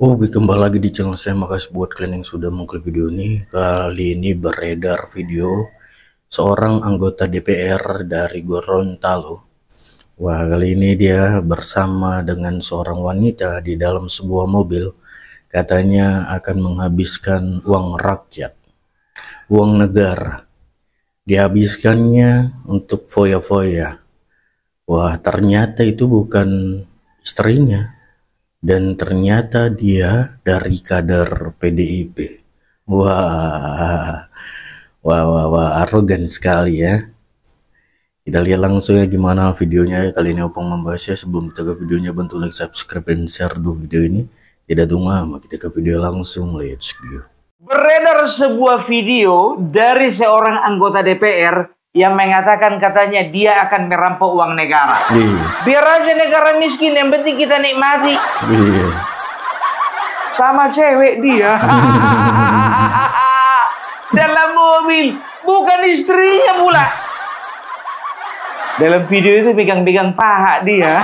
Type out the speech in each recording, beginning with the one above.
Oke, kembali lagi di channel saya. Makasih buat kalian yang sudah mengklik video ini. Kali ini beredar video seorang anggota DPR dari Gorontalo. Wah, kali ini dia bersama dengan seorang wanita di dalam sebuah mobil. Katanya akan menghabiskan uang rakyat, uang negara. Dihabiskannya untuk foya-foya. Wah, ternyata itu bukan istrinya. Dan ternyata dia dari kader PDIP. Wah, arogan sekali ya. Kita lihat langsung ya gimana videonya. Kali ini Opung membahasnya. Sebelum kita ke videonya, bantu like, subscribe, dan share dulu video ini. Tidak tunggu lama, kita ke video langsung. Let's go. Beredar sebuah video dari seorang anggota DPR yang mengatakan katanya dia akan merampok uang negara. Biar aja negara miskin, yang penting kita nikmati. Sama cewek dia. Dalam mobil, bukan istrinya pula. Dalam video itu pegang-pegang paha dia.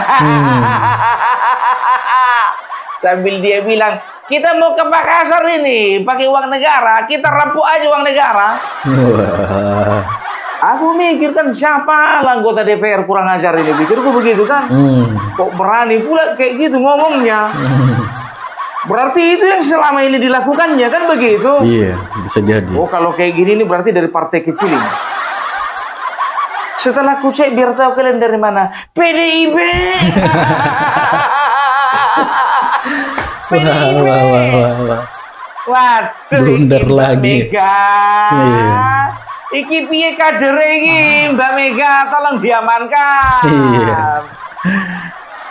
Sambil dia bilang, kita mau ke Makassar ini pakai uang negara, kita rampok aja uang negara. Aku mikir kan siapa anggota DPR kurang ajar ini, pikirku begitu kan. Kok berani pula kayak gitu ngomongnya. Berarti itu yang selama ini dilakukannya kan begitu. Iya, bisa jadi. Oh, kalau kayak gini ini berarti dari partai kecil ini. Setelah aku cek biar tahu kalian dari mana. PDIP. PDIP. Waduh, blunder lagi. Iki piye kader iki, Mbak Mega, tolong diamankan. Iya.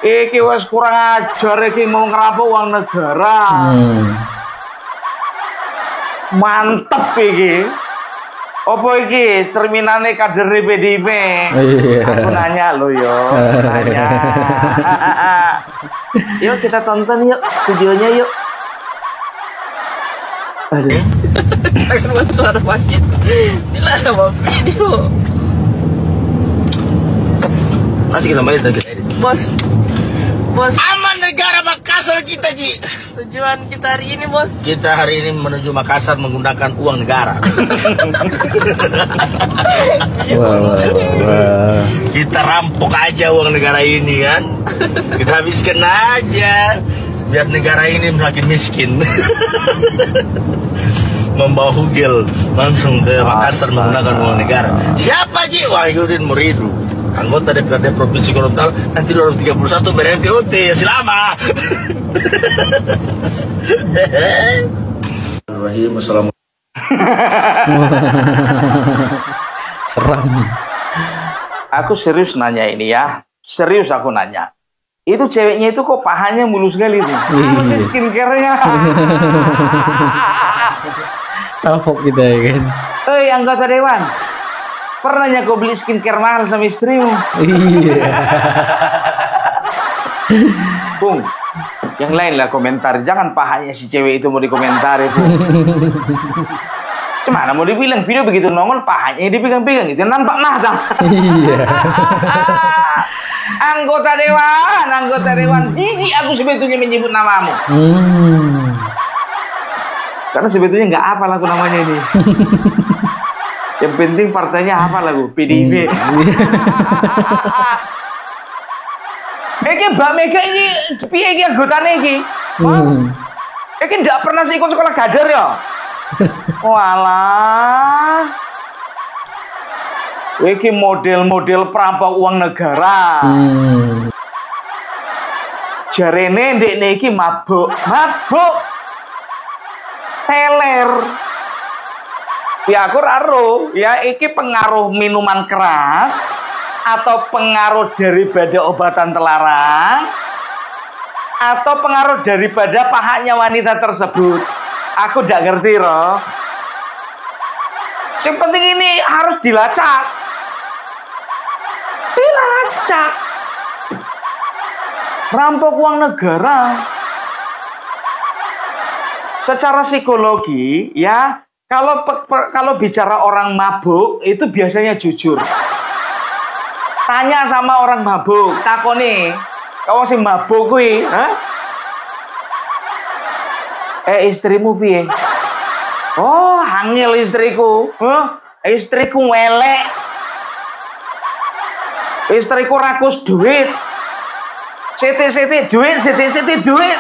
Iki wes kurang ajar, iki mau ngerampok uang negara. Mantep iki. Apa iki cerminane kader PDIP? Iya. Aku nanya lo yo, nanya. Yuk kita tonton yuk videonya yuk. Aduh. Jangan buat suara paket. Bila ada video. Nanti kita main dan kita edit. Bos. Aman negara Makassar kita, Ji. Tujuan kita hari ini, bos. Kita hari ini menuju Makassar menggunakan uang negara. Kita rampok aja uang negara ini kan. Kita habiskan aja. Biar negara ini makin miskin. Membawa hugel langsung ke Makassar menggunakan uang negara. Siapa Ji? Wahyudin Muridu, anggota DPRD Provinsi Gorontalo. Nanti 2031 ber-NTUT. Selama. Assalamualaikum. Seram. Aku serius nanya ini ya. Serius aku nanya. Itu ceweknya itu kok pahanya mulus sekali tuh. Skincare-nya. Salfok kita ya kan. Hei anggota dewan, pernahnya kau beli skincare mahal sama istrimu? Iya. Bung, yang lain lah komentar. Jangan pahanya si cewek itu mau dikomentari, Bung. Cemana mau dibilang video begitu nongol pahanya dipegang-pegang itu nampak mata. Iya. Anggota dewan, jijik aku sebetulnya menyebut namamu. Karena sebetulnya nggak apa lagu namanya ini. Yang penting partainya apa lagu PDIP. Iki Mbak Mega ini piye iki anggotane iki? Iki ndak pernah sih ikut sekolah kader ya? Walah. Iki model-model perampok uang negara. Jarene ndekne iki mabuk. Teler. Ya aku raro, ya iki pengaruh minuman keras atau pengaruh daripada obatan terlarang atau pengaruh daripada pahanya wanita tersebut. Aku nggak ngerti loh. Yang penting ini harus dilacak. Rampok uang negara. Secara psikologi ya, kalau bicara orang mabuk itu biasanya jujur. Tanya sama orang mabuk, takoni, kau masih mabuk kuwi, Istrimu piye? Oh, hangil istriku. Istriku welek. Istriku rakus duit. Siti duit.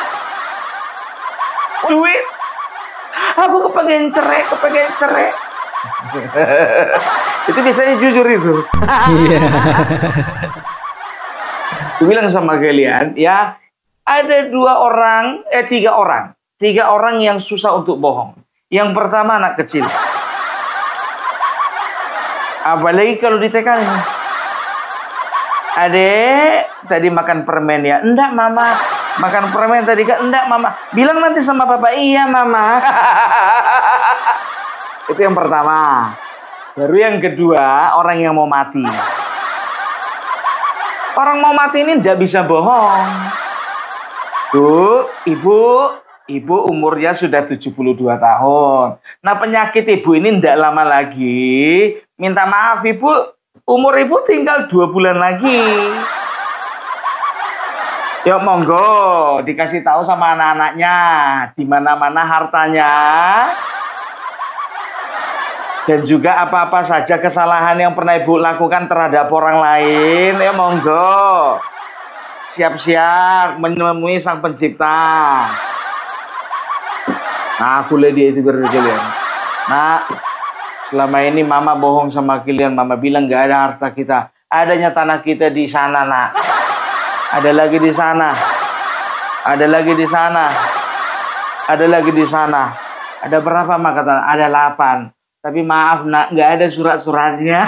Duit. Aku kepengen cerai. Itu biasanya jujur itu. Aku bilang sama kalian, ya, ada 3 orang yang susah untuk bohong. Yang pertama anak kecil. Apalagi kalau ditekanin. Adek, tadi makan permen ya? Enggak, Mama. Makan permen tadi kan? Enggak, Mama. Bilang nanti sama Papa, iya, Mama. Itu yang pertama. Baru yang kedua, orang yang mau mati. Orang mau mati ini enggak bisa bohong. Ibu umurnya sudah 72 tahun. Nah, penyakit ibu ini enggak lama lagi. Minta maaf, Ibu. Umur ibu tinggal 2 bulan lagi. Yuk monggo dikasih tahu sama anak-anaknya di mana-mana hartanya. Dan juga apa-apa saja kesalahan yang pernah ibu lakukan terhadap orang lain. Ya monggo. Siap-siap menemui Sang Pencipta. Nah, aku lihat dia itu kalian. Nah, selama ini Mama bohong sama kalian. Mama bilang gak ada harta kita. Adanya tanah kita di sana, Nak. Ada lagi di sana. Ada lagi di sana. Ada lagi di sana. Ada berapa, Mak? Kata, ada 8. Tapi maaf, Nak, gak ada surat-suratnya.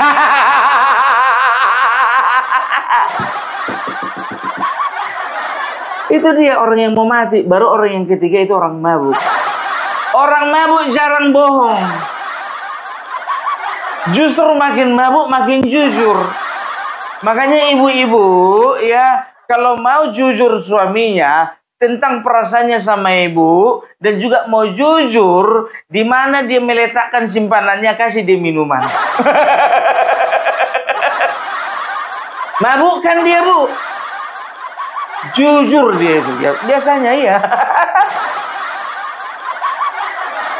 Itu dia orang yang mau mati. Baru orang yang ketiga itu orang mabuk. Orang mabuk jarang bohong. Justru makin mabuk makin jujur. Makanya ibu-ibu ya, kalau mau jujur suaminya tentang perasaannya sama ibu dan juga mau jujur di mana dia meletakkan simpanannya, kasih dia minuman. Mabuk kan dia, Bu? Jujur dia itu ya. Biasanya ya.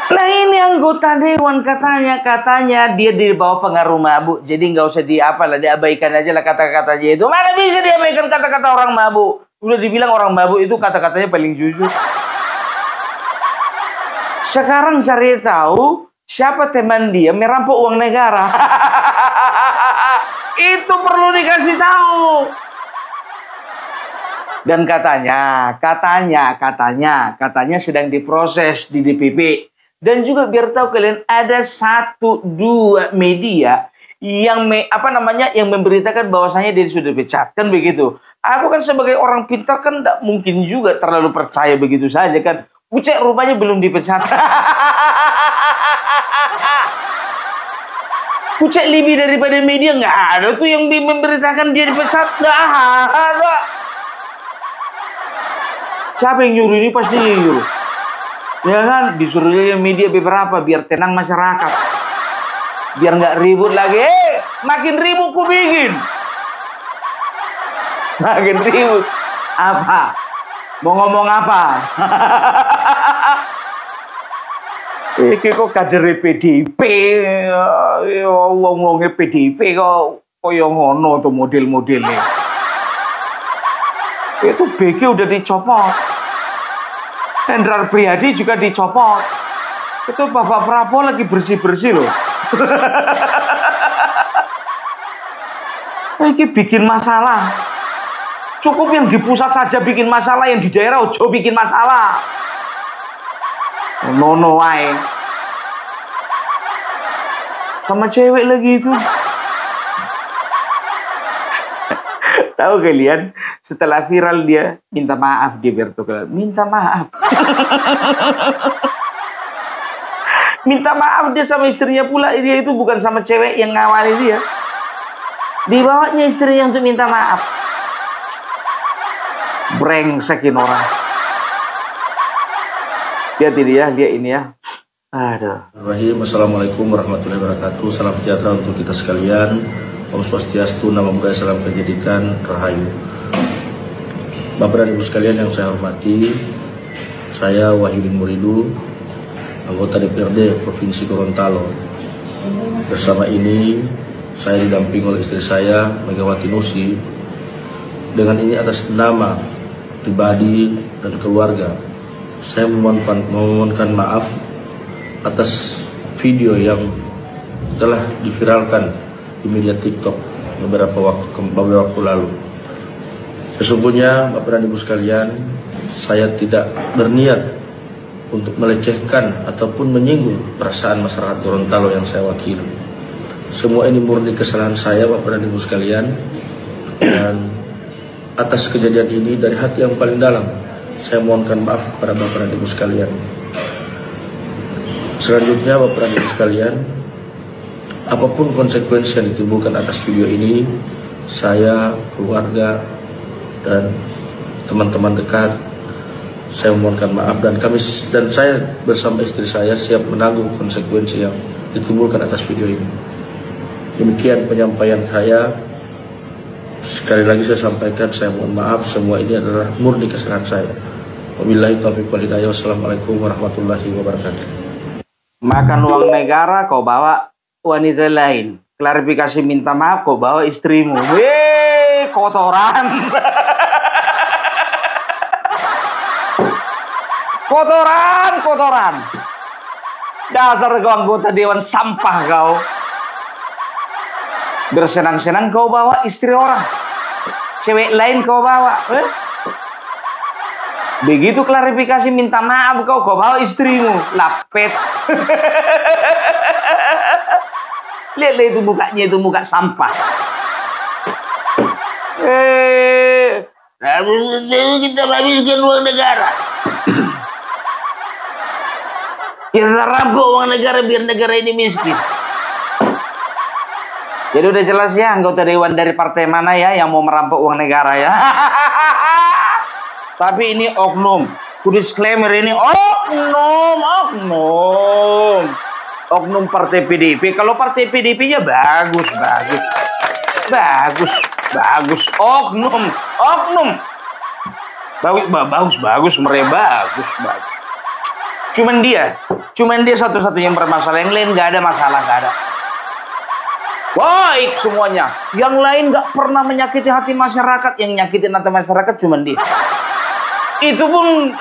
Nah, ini anggota dewan katanya dia di bawah pengaruh mabuk. Jadi nggak usah diabaikan aja lah kata-katanya itu. Mana bisa diabaikan kata-kata orang mabuk? Udah dibilang orang mabuk itu kata-katanya paling jujur. Sekarang cari tahu siapa teman dia merampok uang negara. Itu perlu dikasih tahu. Dan katanya sedang diproses di DPP. Dan juga biar tahu kalian ada 1-2 media yang yang memberitakan bahwasanya dia sudah dipecat, kan begitu. Aku kan sebagai orang pintar kan tidak mungkin juga terlalu percaya begitu saja kan. Ucek rupanya belum dipecat. Ucek lebih daripada media nggak ada tuh yang memberitakan dia dipecat, nggak ada. Siapa yang nyuruh ini? Pasti nyuruh. Ya kan, disuruh media beberapa biar tenang masyarakat. Biar nggak ribut lagi. Makin ribut ku bikin. Makin ribut. Apa? Mau ngomong apa? Kok kader PDIP. Ngomongnya PDIP kok koyo ngono tuh model-modelnya. Itu BG udah dicopot. Hendrar Priyadi juga dicopot. Itu Bapak Prabowo lagi bersih-bersih loh. Ini bikin masalah. Cukup yang di pusat saja bikin masalah, yang di daerah ojo bikin masalah. Nono wae. Sama cewek lagi itu. Tahu kalian, setelah viral dia minta maaf, dia bertukar. Minta maaf. Minta maaf dia sama istrinya pula. Dia itu bukan sama cewek yang ngawali dia. Dibawanya istrinya untuk minta maaf. Brengsekin orang. Lihat ini ya, lihat ini ya. Aduh. Assalamualaikum warahmatullahi wabarakatuh. Salam sejahtera untuk kita sekalian. Om Swastiastu, Namo Buddhaya, Salam Kebajikan, Rahayu. Bapak dan Ibu sekalian yang saya hormati, Saya Wahyudin Muridu, anggota DPRD Provinsi Gorontalo. Bersama ini saya didampingi oleh istri saya, Megawati Nusi. Dengan ini atas nama pribadi dan keluarga, saya memohonkan maaf atas video yang telah diviralkan di media TikTok beberapa waktu lalu. Sesungguhnya Bapak dan Ibu sekalian, saya tidak berniat untuk melecehkan ataupun menyinggung perasaan masyarakat Gorontalo yang saya wakili. Semua ini murni kesalahan saya, Bapak dan Ibu sekalian, dan atas kejadian ini dari hati yang paling dalam saya mohonkan maaf kepada Bapak dan Ibu sekalian. Selanjutnya, Bapak dan Ibu sekalian, apapun konsekuensi yang ditimbulkan atas video ini, saya, keluarga, dan teman-teman dekat, saya memohonkan maaf, dan saya bersama istri saya siap menanggung konsekuensi yang ditimbulkan atas video ini. Demikian penyampaian saya. Sekali lagi saya sampaikan, saya mohon maaf, semua ini adalah murni kesalahan saya. Wabillahi taufiq wal hidayah. Wassalamualaikum warahmatullahi wabarakatuh. Makan uang negara kau bawa wanita lain. Klarifikasi minta maaf kau bawa istrimu. Weh, kotoran. Kotoran. Dasar kau anggota dewan sampah kau. Bersenang-senang kau bawa istri orang. Cewek lain kau bawa. Begitu klarifikasi minta maaf kau bawa istrimu. Lapet. Lihatlah itu mukanya, itu muka sampah. Kita habiskan uang negara. Kita rampok uang negara biar negara ini miskin. Jadi udah jelas ya anggota dewan dari partai mana ya yang mau merampok uang negara ya. Tapi ini oknum. Ku disclaimer ini oknum. Oknum partai PDIP. Kalau partai PDIP-nya bagus. Oknum. Bagus, mereka bagus. Cuman dia satu-satunya yang bermasalah. Yang lain nggak ada masalah, nggak ada. Baik semuanya. Yang lain nggak pernah menyakiti hati masyarakat. Yang nyakitin hati masyarakat cuman dia. Itu pun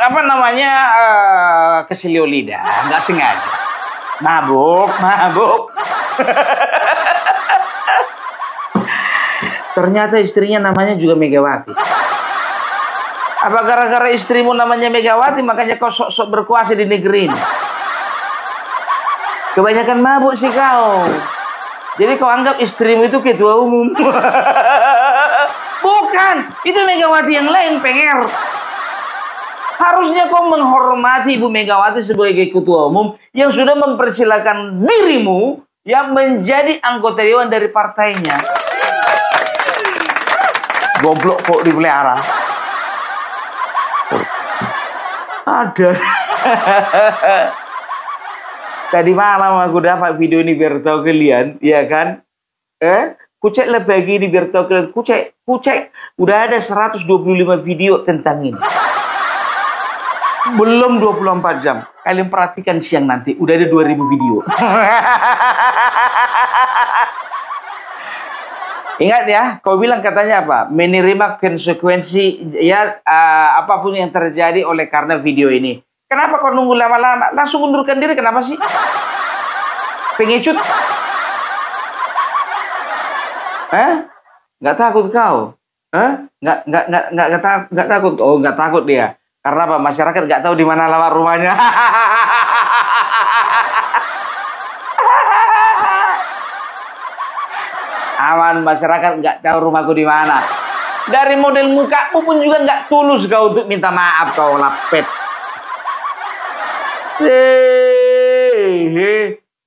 keselio lidah, nggak sengaja. Mabuk. Ternyata istrinya namanya juga Megawati. Apa gara-gara istrimu namanya Megawati makanya kau sok-sok berkuasa di negeri ini? Kebanyakan mabuk sih kau. Jadi kau anggap istrimu itu ketua umum. Bukan, itu Megawati yang lain, penger. Harusnya kau menghormati Ibu Megawati sebagai ketua umum yang sudah mempersilahkan dirimu yang menjadi anggota dewan dari partainya. Goblok kok dipelihara. Ada. Tadi malam aku dapat video ini biar tahu kalian, ya kan? Kucek lagi ini biar tahu kalian. Kucek. Udah ada 125 video tentang ini. Belum 24 jam. Kalian perhatikan siang nanti. Udah ada 2000 video. Ingat ya, kau bilang katanya apa? Menerima konsekuensi ya apapun yang terjadi oleh karena video ini. Kenapa kau nunggu lama-lama? Langsung undurkan diri, kenapa sih? Pengecut? Nggak takut kau? Nggak takut? Oh, nggak takut dia. Karena apa? Masyarakat nggak tahu di mana alamat rumahnya. Aman, masyarakat nggak tahu rumahku di mana. Dari model mukamu pun juga nggak tulus kau untuk minta maaf, kau lapet.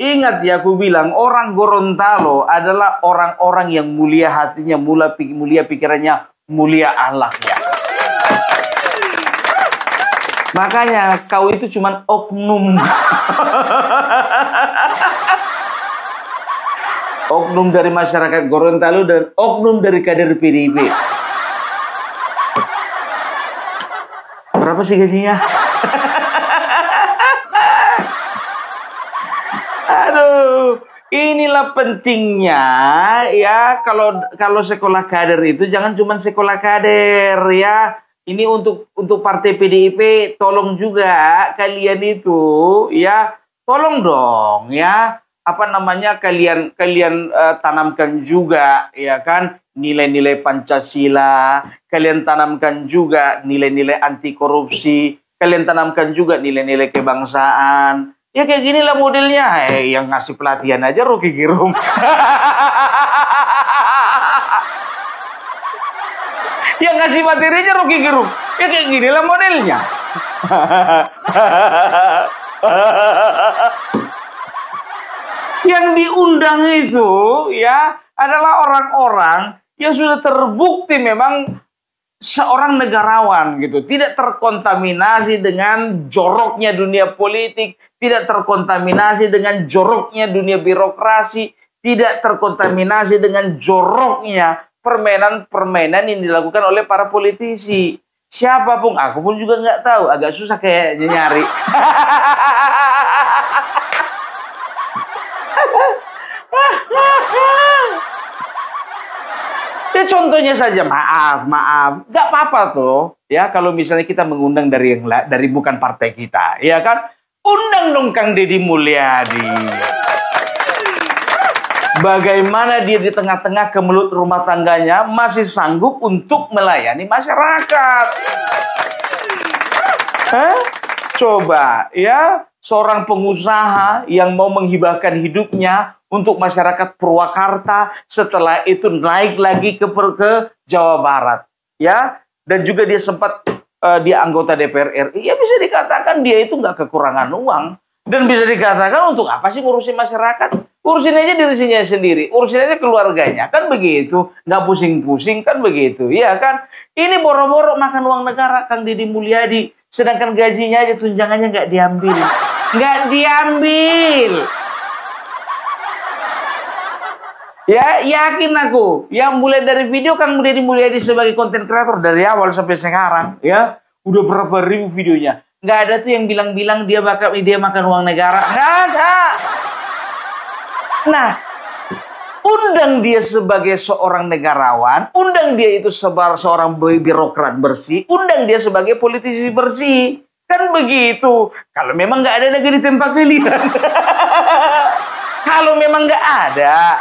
Ingat ya, aku bilang orang Gorontalo adalah orang-orang yang mulia hatinya, mulia pikirannya, mulia akhlaknya. Makanya kau itu cuman oknum. Oknum dari masyarakat Gorontalo dan oknum dari kader PDIP. Berapa sih gajinya? Aduh, inilah pentingnya ya kalau sekolah kader itu jangan cuma sekolah kader ya. Ini untuk partai PDIP tolong juga kalian itu ya, tolong dong ya. Apa namanya kalian tanamkan juga ya kan nilai-nilai Pancasila, kalian tanamkan juga nilai-nilai anti korupsi, kalian tanamkan juga nilai-nilai kebangsaan. Ya kayak ginilah modelnya. Yang ngasih pelatihan aja Rocky Gerung. Yang ngasih materinya Rocky Gerung. Ya kayak ginilah modelnya. Yang diundang itu ya adalah orang-orang yang sudah terbukti memang seorang negarawan gitu, tidak terkontaminasi dengan joroknya dunia politik, tidak terkontaminasi dengan joroknya dunia birokrasi, tidak terkontaminasi dengan joroknya permainan-permainan yang dilakukan oleh para politisi. Siapapun, aku pun juga nggak tahu, agak susah kayaknya nyari. Ya contohnya saja, maaf, nggak apa-apa tuh, ya kalau misalnya kita mengundang dari bukan partai kita, ya kan? Undang dong Kang Deddy Mulyadi. Bagaimana dia di tengah-tengah kemelut rumah tangganya masih sanggup untuk melayani masyarakat? Coba ya, seorang pengusaha yang mau menghibahkan hidupnya untuk masyarakat Purwakarta, setelah itu naik lagi ke Jawa Barat, ya, dan juga dia sempat dia anggota DPR RI, ya bisa dikatakan dia itu nggak kekurangan uang, dan bisa dikatakan untuk apa sih ngurusin masyarakat? Urusin aja dirinya sendiri, urusin aja keluarganya, kan begitu, nggak pusing-pusing, kan begitu, ya kan? Ini boro-boro makan uang negara, Kang Deddy Mulyadi, sedangkan gajinya aja tunjangannya nggak diambil. Ya, yakin aku. Yang mulai dari video Kang Deddy Mulyadi sebagai konten kreator dari awal sampai sekarang, ya, udah berapa ribu videonya. Nggak ada tuh yang bilang-bilang dia makan uang negara. Nggak ada. Nah, undang dia sebagai seorang negarawan, undang dia itu seorang birokrat bersih, undang dia sebagai politisi bersih. Kan begitu. Kalau memang nggak ada negeri tempat kalian. Kalau memang nggak ada.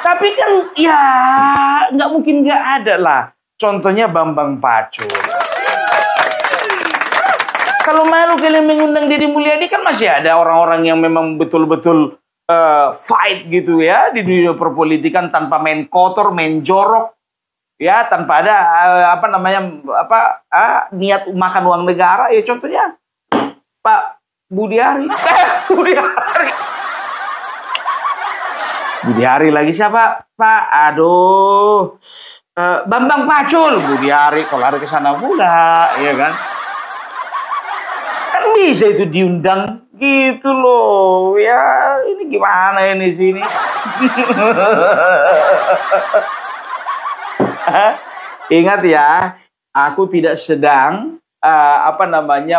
Tapi kan ya nggak mungkin nggak ada lah. Contohnya Bambang Pacul. Kalau malu kalian mengundang Deddy Mulyadi, kan masih ada orang-orang yang memang betul-betul fight gitu ya di dunia perpolitikan tanpa main kotor, main jorok, ya, tanpa ada niat makan uang negara. Ya contohnya Pak Budiari. Budiari lagi siapa? Pak, aduh, Bambang Pacul, Budiari, kalau lari ke sana pula, ya kan? Kan bisa itu diundang gitu loh, ya ini gimana ini sini? Ingat ya, aku tidak sedang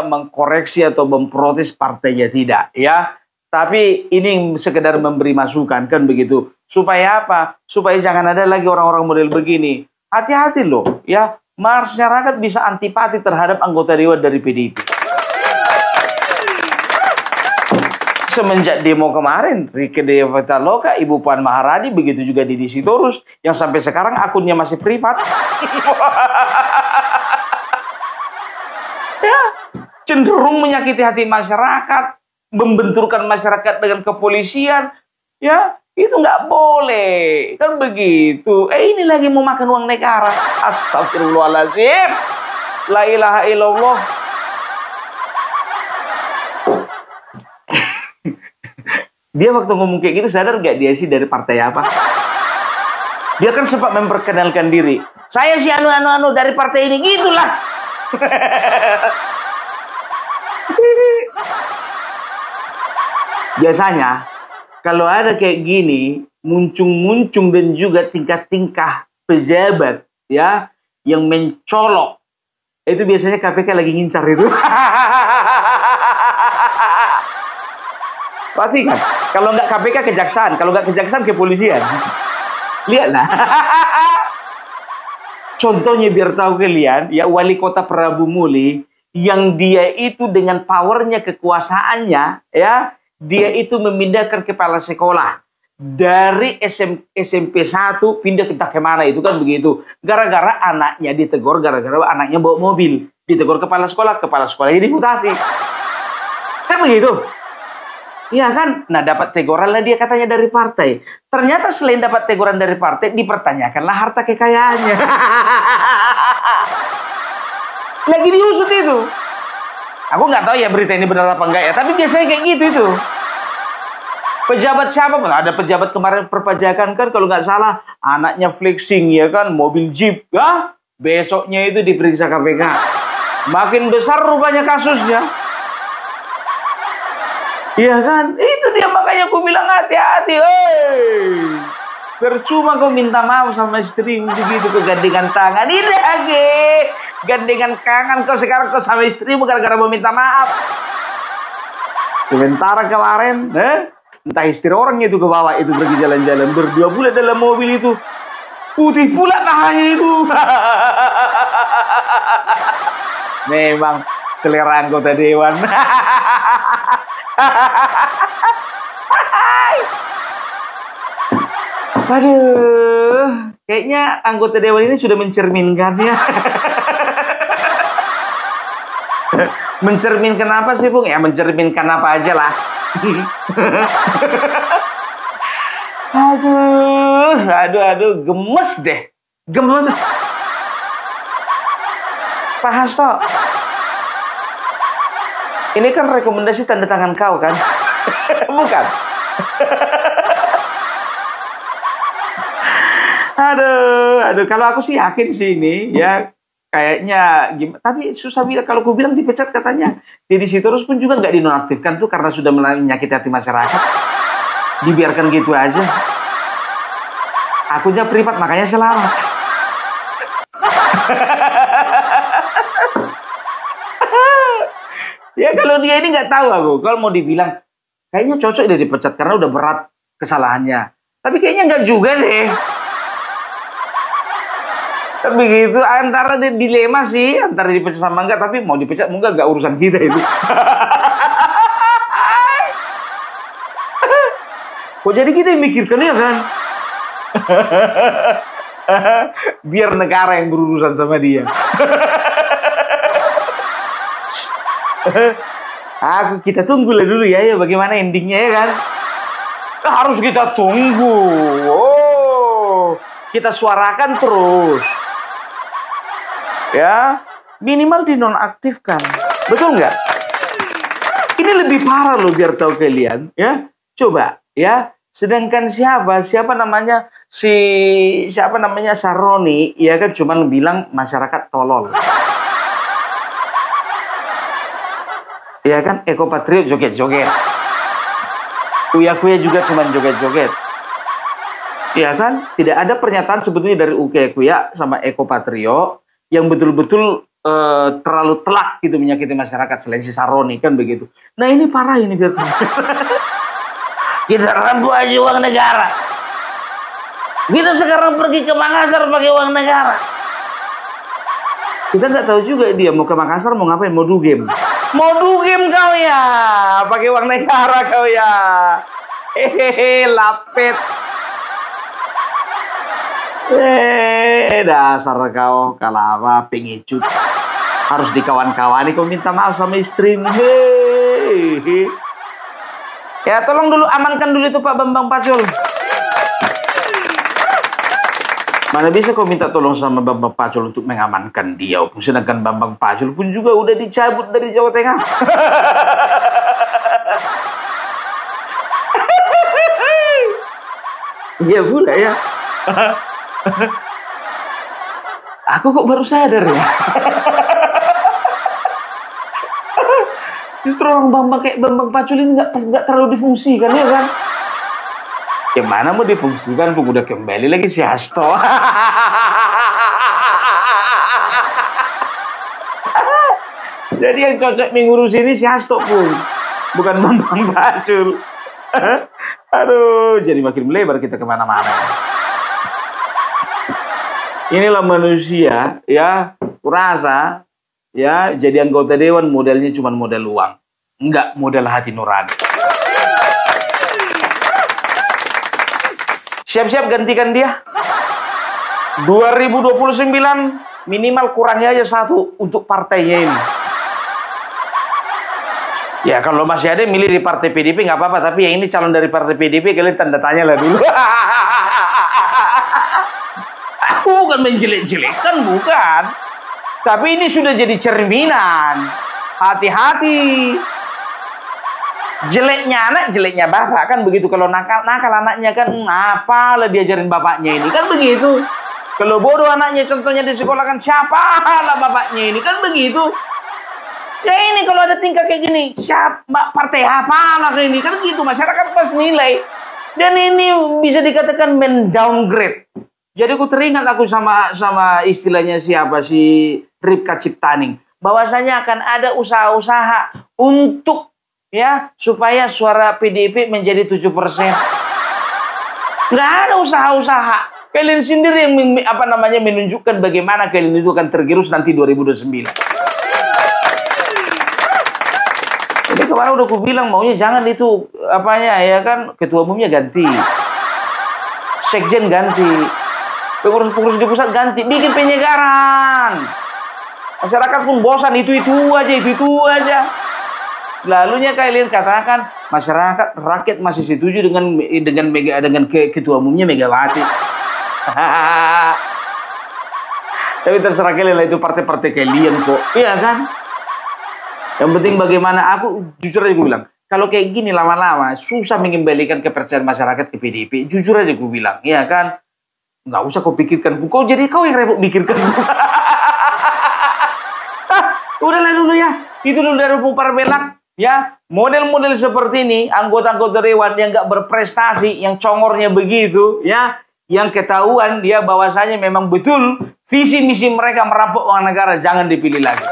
mengkoreksi atau memprotes partainya, tidak, ya. Tapi ini sekedar memberi masukan, kan begitu. Supaya apa? Supaya jangan ada lagi orang-orang model begini. Hati-hati loh, ya. Masyarakat bisa antipati terhadap anggota dewan dari PDIP. Semenjak demo kemarin, Rike Dewa Pitaloka, Ibu Puan Maharani, begitu juga Didi Sitorus, yang sampai sekarang akunnya masih privat. Ya, cenderung menyakiti hati masyarakat, membenturkan masyarakat dengan kepolisian, ya, itu nggak boleh, kan begitu. Ini lagi mau makan uang negara. Astagfirullahaladzim, la ilaha illallah. Dia waktu ngomong kayak gitu sadar nggak dia sih dari partai apa? Dia kan sempat memperkenalkan diri. Saya si anu dari partai ini, gitulah. Biasanya kalau ada kayak gini muncung dan juga tingkah-tingkah pejabat ya yang mencolok Itu biasanya KPK lagi ngincar itu. Perhatikan, kalau nggak KPK kejaksaan, kalau nggak kejaksaan kepolisian. Lihatlah. Contohnya biar tahu kalian, ya wali kota Prabu Muli, yang dia itu dengan powernya, kekuasaannya, ya, dia itu memindahkan kepala sekolah dari SMP 1 pindah ke mana itu kan begitu. Gara-gara anaknya ditegur, gara-gara anaknya bawa mobil, ditegur kepala sekolahnya diputasi. Kan begitu. Iya kan? Nah, dapat teguran lah dia katanya dari partai. Ternyata selain dapat teguran dari partai, dipertanyakanlah harta kekayaannya. Lagi diusut itu. Aku nggak tahu ya berita ini benar apa enggak ya, tapi biasanya kayak gitu itu. Pejabat siapa pun, ada pejabat kemarin perpajakan kan kalau nggak salah, anaknya flexing ya kan, mobil jeep. Ya, besoknya itu diperiksa KPK. Makin besar rupanya kasusnya. Iya kan? Itu dia makanya aku bilang hati-hati. Percuma kau minta maaf sama istri begitu kegandengan tangan. Ini lagi gandengan tangan kau sekarang kau sama istrimu gara-gara mau minta maaf. Sementara kemarin, entah istri orangnya itu ke bawah itu pergi jalan-jalan berdua pula dalam mobil itu. Putih pula kahanya itu. Memang selera anggota dewan. Aduh, kayaknya anggota dewan ini sudah mencerminkannya. Mencerminkan apa sih, Bung? Ya mencerminkan apa aja lah. Aduh, gemes deh. Gemes. Pak Hasto, ini kan rekomendasi tanda tangan kau kan? Bukan? Aduh, kalau aku sih yakin sih ini ya kayaknya gimana. Tapi susah bilang kalau aku bilang dipecat katanya. Deddy Sitorus pun juga nggak dinonaktifkan tuh karena sudah menyakiti hati masyarakat. Dibiarkan gitu aja. Akunya privat makanya selamat. Ya kalau dia ini nggak tahu aku. Kalau mau dibilang kayaknya cocok dia dipecat karena udah berat kesalahannya. Tapi kayaknya nggak juga deh. Kan begitu antara dilema sih antara dipecat sama enggak, tapi mau dipecat mau enggak urusan kita itu. Kok jadi kita yang mikirkan ya kan? Biar negara yang berurusan sama dia. Kita tunggulah dulu ya bagaimana endingnya ya kan? Harus kita tunggu. Kita suarakan terus. Ya, minimal dinonaktifkan. Betul nggak? Ini lebih parah loh biar tahu kalian, ya. Coba, ya. Sedangkan siapa namanya Saroni, ya kan cuman bilang masyarakat tolol. Ya kan, Eko Patrio joget-joget. Uya-Kuya juga cuman joget-joget. Ya kan, tidak ada pernyataan sebetulnya dari Uya-Kuya sama Eko Patrio yang betul-betul terlalu telak gitu menyakiti masyarakat selain si Saroni kan begitu. Nah ini parah ini biar kita rampu aja uang negara. Kita sekarang pergi ke Makassar pakai uang negara. Kita nggak tahu juga dia mau ke Makassar mau ngapain, mau dugem. Mau dugem kau ya, pakai uang negara kau ya. Hehehe, lapet. Dasar kau kalapa pengecut. Harus dikawan-kawani kau minta maaf sama istrimu. Hehehe. Ya tolong dulu amankan dulu itu Pak Bambang Pacul. Mana bisa kau minta tolong sama Bambang Pacul untuk mengamankan dia. Sedangkan Bambang Pacul pun juga udah dicabut dari Jawa Tengah. Iya pula ya. Aku kok baru sadar ya. Justru orang kayak Bambang Pacul ini nggak terlalu difungsikan ya kan? Yang mana mau difungsikan? Pun udah kembali lagi si Hasto. Jadi yang cocok mengurus ini si Hasto pun, bukan Bambang Pacul. Aduh, jadi makin melebar kita kemana-mana. Inilah manusia, ya, kurasa, ya, jadi anggota dewan modalnya cuma modal uang, enggak modal hati nurani. Siap-siap gantikan dia. 2029 minimal kurangnya aja 1 untuk partainya ini. Ya kalau masih ada yang milih di partai PDP nggak apa-apa, tapi yang ini calon dari partai PDP kalian tanda tanya lah dulu. Aku bukan menjelek-jelekkan, bukan. Tapi ini sudah jadi cerminan. Hati-hati. Jeleknya anak, jeleknya bapak kan begitu. Kalau nakal anaknya kan apalah diajarin bapaknya ini kan begitu. Kalau bodoh anaknya contohnya di sekolah kan siapalah bapaknya ini kan begitu. Ya ini kalau ada tingkah kayak gini, siapa partai apalah kayak ini kan gitu, masyarakat pas nilai. Dan ini bisa dikatakan mendowngrade. Jadi aku teringat aku sama istilahnya siapa si Ripka Ciptaning, bahwasanya akan ada usaha-usaha untuk ya supaya suara PDIP menjadi 7%. Nggak ada usaha-usaha. Kalian sendiri yang menunjukkan bagaimana kalian itu akan tergerus nanti 2029. Jadi kemarin udah aku bilang maunya jangan itu ya kan, ketua umumnya ganti, sekjen ganti, pengurus-pengurus di pusat ganti, bikin penyegaran. Masyarakat pun bosan itu aja. Selalunya kalian katakan masyarakat rakyat masih setuju dengan ketua umumnya Megawati. Tapi terserah kalian lah, itu partai-partai kalian kok, iya kan? Yang penting bagaimana, aku jujur aja gue bilang, kalau kayak gini lama-lama susah mengembalikan kepercayaan masyarakat ke PDIP. Jujur aja gue bilang, iya kan? Nggak usah kau pikirkan, kau jadi kau yang repot pikirkan. Udahlah dulu ya, itu dulu dari Opung Parbelak. Ya, model-model seperti ini, anggota-anggota dewan yang nggak berprestasi, yang congornya begitu, ya, yang ketahuan dia bahwasanya memang betul visi misi mereka merampok uang negara, jangan dipilih lagi.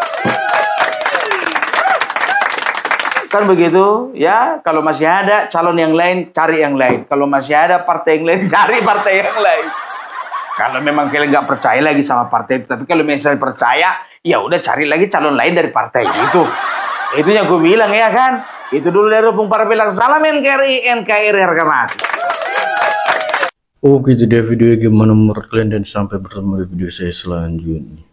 Kan begitu, ya. Kalau masih ada calon yang lain, cari yang lain. Kalau masih ada partai yang lain, cari partai yang lain. Kalau memang kalian nggak percaya lagi sama partai itu, tapi kalau misalnya percaya, ya udah cari lagi calon lain dari partai itu. Itu yang gue bilang ya kan. Itu dulu dari Opung Parbelak. Salam NKRI harga mati. Oh gitu dia videonya, gimana menurut kalian, dan sampai bertemu di video saya selanjutnya.